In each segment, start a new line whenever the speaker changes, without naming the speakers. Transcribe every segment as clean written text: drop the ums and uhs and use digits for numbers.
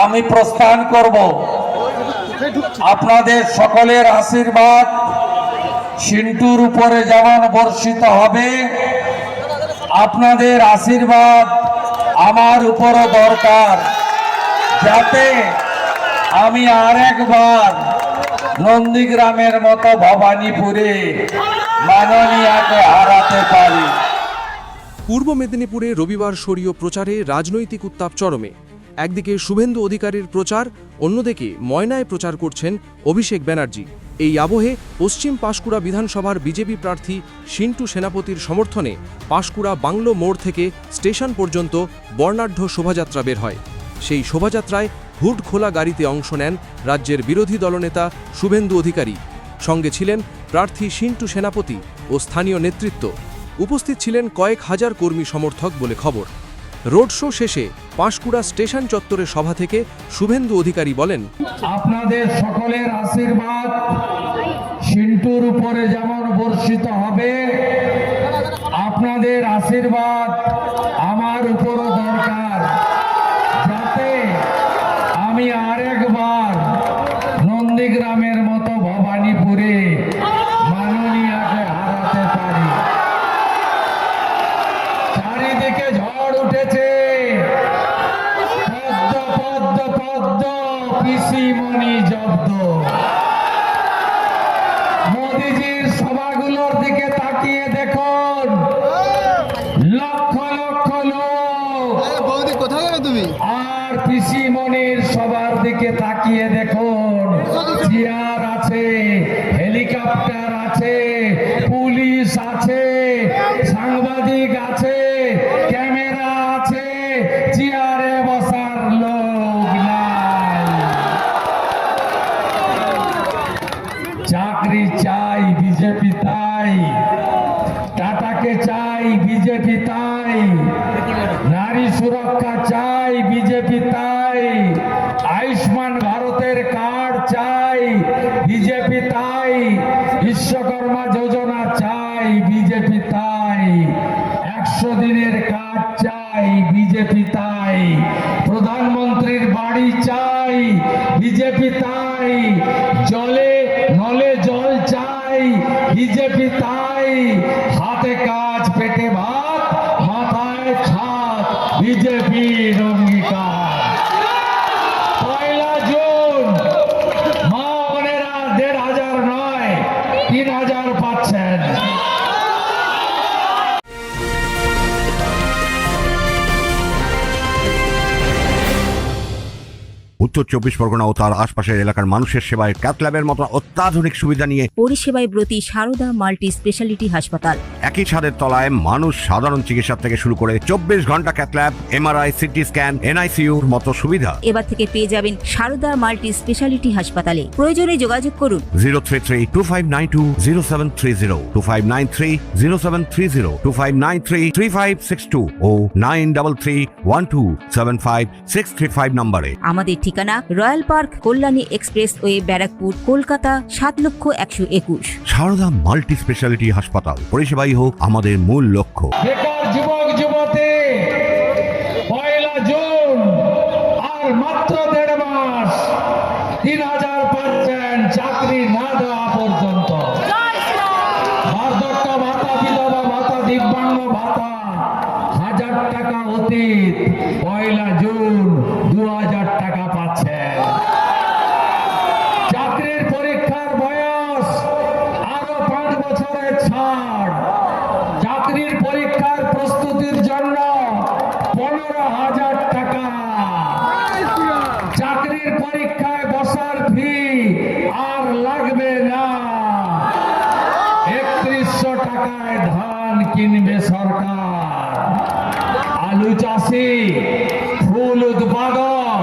আমি প্রস্থান করব। আপনাদের সকলের আশীর্বাদ সিন্টুর উপরে যেমন বর্ষিত হবে, আপনাদের আশীর্বাদ আমার উপরও দরকার, যাতে আমি আরেকবার নন্দীগ্রামের মতো ভবানীপুরে মাননীয়াকে হারাতে পারি।
পূর্ব মেদিনীপুরে রবিবার শরীয় প্রচারে রাজনৈতিক উত্তাপ চরমে। একদিকে শুভেন্দু অধিকারীর প্রচার, অন্যদিকে ময়নায় প্রচার করছেন অভিষেক ব্যানার্জি। এই আবহে পশ্চিম পাঁশকুড়া বিধানসভার বিজেপি প্রার্থী সিন্টু সেনাপতির সমর্থনে পাঁশকুড়া বাংলো মোড় থেকে স্টেশন পর্যন্ত বর্ণাঢ্য শোভাযাত্রা বের হয়। সেই শোভাযাত্রায় হুড খোলা গাড়িতে অংশ নেন রাজ্যের বিরোধী দলনেতা শুভেন্দু অধিকারী। সঙ্গে ছিলেন প্রার্থী সিন্টু সেনাপতি ও স্থানীয় নেতৃত্ব। উপস্থিত ছিলেন কয়েক হাজার কর্মী সমর্থক বলে খবর। রোড শো শেষে পাঁশকুড়া স্টেশন চত্বরে সভা থেকে শুভেন্দু অধিকারী বলেন,
আপনাদের সকলের আশীর্বাদ সিন্টুর উপরে যেমন বর্ষিত হবে, আপনাদের আশীর্বাদ আমার উপরও দরকার, যাতে আমি আরেকবার নন্দীগ্রামের মতো ভবানীপুরে মাননীয়াকে হারাতে পারি। চারিদিকে ঝড় উঠেছে, পদ্ম পদ্ম পদ্ম পিসিমণি জব্দ। মোদিজির সভাগুলোর দিকে তাকিয়ে দেখুন, লক্ষ লক্ষ লোক।
কোথায় গেলে তুমি?
আর পিসিমণির সবার দিকে তাকিয়ে দেখুন, চেয়ার আছে, হেলিকপ্টার আছে, পুলিশ আছে, সাংবাদিক আছে, ক্যামেরা আছে, চেয়ারে বসার লোক নাই। চাকরি চাই বিজেপি তাই, টাটাকে চাই বিজেপি তাই, নারী সুরক্ষা চাই বিজেপি তাই, আয়ুষ্মান ভারতের কার্ড চাই বিজেপি তাই, বিশ্বকর্মা যোজনা চাই বিজেপি তাই, 100 দিনের কাজ চাই বিজেপি তাই, প্রধানমন্ত্রীর বাড়ি চাই বিজেপি তাই, জলে নলে জল চাই বিজেপি তাই, হাতে কাজ পেটে ভাত মাথায় ছাদ বিজেপির অঙ্গীকার। 1 জুন মা বোনেরা 1500 নয় 3000 পাচ্ছেন।
উত্তর 24 পরগনা ও তার আশপাশের এলাকার মানুষের সেবায় ক্যাথ ল্যাবের মতো অত্যাধুনিক সুবিধা নিয়ে
পরিষেবায় ব্রতী সারদা মাল্টি স্পেশালিটি হাসপাতাল।
একই ছাদের তলায় মানুষ সাধারণ চিকিৎসা থেকে শুরু করে 24 ঘন্টা cath lab, MRI, CT scan, এনআইসিইউর মতো সুবিধা
এবার থেকে পেয়ে যাবেন সারদা মাল্টি স্পেশালিটি হাসপাতালে। প্রয়োজনে যোগাযোগ করুন
033-2592-0730, 2593-0730, 2593-3562 ও 9331275635 নম্বরে।
আমাদের ঠিকানা royal park, Kalyani express way, Barrackpore, Kolkata 7,01,21।
Sarada multi speciality হাসপাতাল, পরিষেবাই হোক আমাদের মূল লক্ষ্য।
বেকার যুবক যুবতী 1 জুন আর মাত্র 1.5 মাস 3000 পাচ্ছেন চাকরি না দেওয়া পর্যন্ত। বার্ধক্য ভাতা, বিধবা ভাতা, দিব্যাঙ্গ ভাতা 1000 টাকা অতীত, 1 জুন 2000 টাকা পাচ্ছেন। চাকরির পরীক্ষার বয়স আরো 5 বছরের ছাড়। চাকরির পরীক্ষার প্রস্তুতির জন্য 15,000 টাকা। চাকরির পরীক্ষায় বসার ফি আর লাগবে না। 3100 টাকায় ধান কিনবে সরকার। আলু চাষি, ফুল উৎপাদক,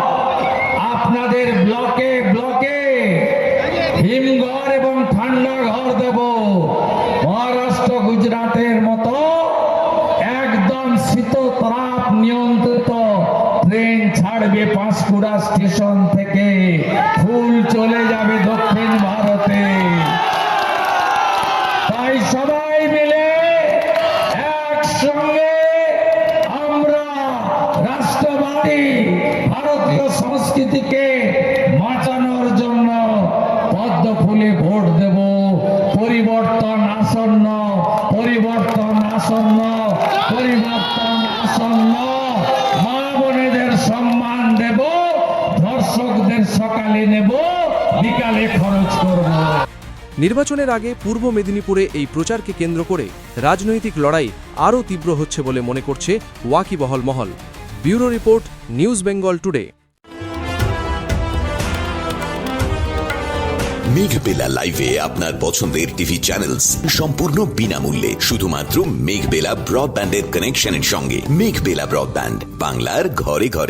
আপনাদের ব্লকে ব্লকে হিমঘর এবং ঠান্ডা ঘর দেব। মহারাষ্ট্র, গুজরাটের মতো একদম শীততাপ নিয়ন্ত্রিত ট্রেন ছাড়বে পাঁশকুড়া স্টেশন থেকে, ফুল চলে যাবে দক্ষিণ ভারতে। তাই সবাই মিলে একসঙ্গে আমরা রাষ্ট্রবাদী ভারতীয় সংস্কৃতি পরিবর্তন আসন্ন, মা বোনেদের সম্মান দেব, ধর্ষকদের সকালে নেব, বিকালে খরচ করব।
নির্বাচনের আগে পূর্ব মেদিনীপুরে এই প্রচারকে কেন্দ্র করে রাজনৈতিক লড়াই আরও তীব্র হচ্ছে বলে মনে করছে ওয়াকিবহল মহল। Bureau report, news Bengal today.
Meghbela লাইভে আপনার পছন্দের টিভি চ্যানেলস সম্পূর্ণ বিনামূল্যে, শুধুমাত্র মেঘবেলা ব্রডব্যান্ডের কানেকশনের সঙ্গে। মেঘবেলা ব্রডব্যান্ড, বাংলার ঘরে ঘরে।